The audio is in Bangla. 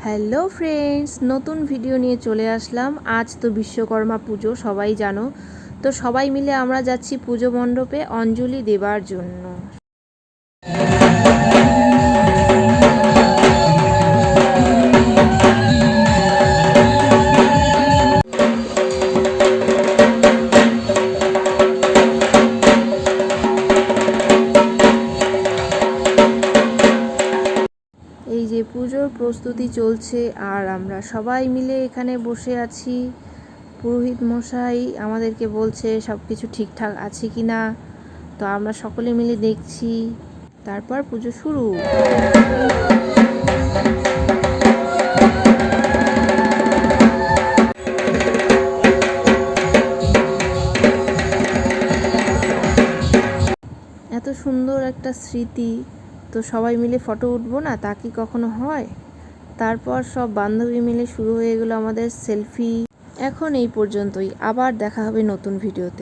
হ্যালো ফ্রেন্ডস, নতুন ভিডিও নিয়ে চলে আসলাম। আজ তো বিশ্বকর্মা পুজো, সবাই জানো। তো সবাই মিলে আমরা যাচ্ছি পুজো মণ্ডপে অঞ্জলি দেবার জন্য। এই যে পুজোর প্রস্তুতি চলছে আর আমরা সবাই মিলে এখানে বসে আছি। পুরোহিত মশাই আমাদেরকে বলছে সব কিছু ঠিকঠাক আছে কি না। তো আমরা সকলে মিলে দেখছি, তারপর পুজো শুরু। এত সুন্দর একটা স্মৃতি, তো সবাই মিলে ফটো উঠবো না, তা কি কখনো হয়? তারপর সব বান্ধবী মিলে শুরু হয়ে গেলো আমাদের সেলফি। এখন এই পর্যন্তই, আবার দেখা হবে নতুন ভিডিওতে।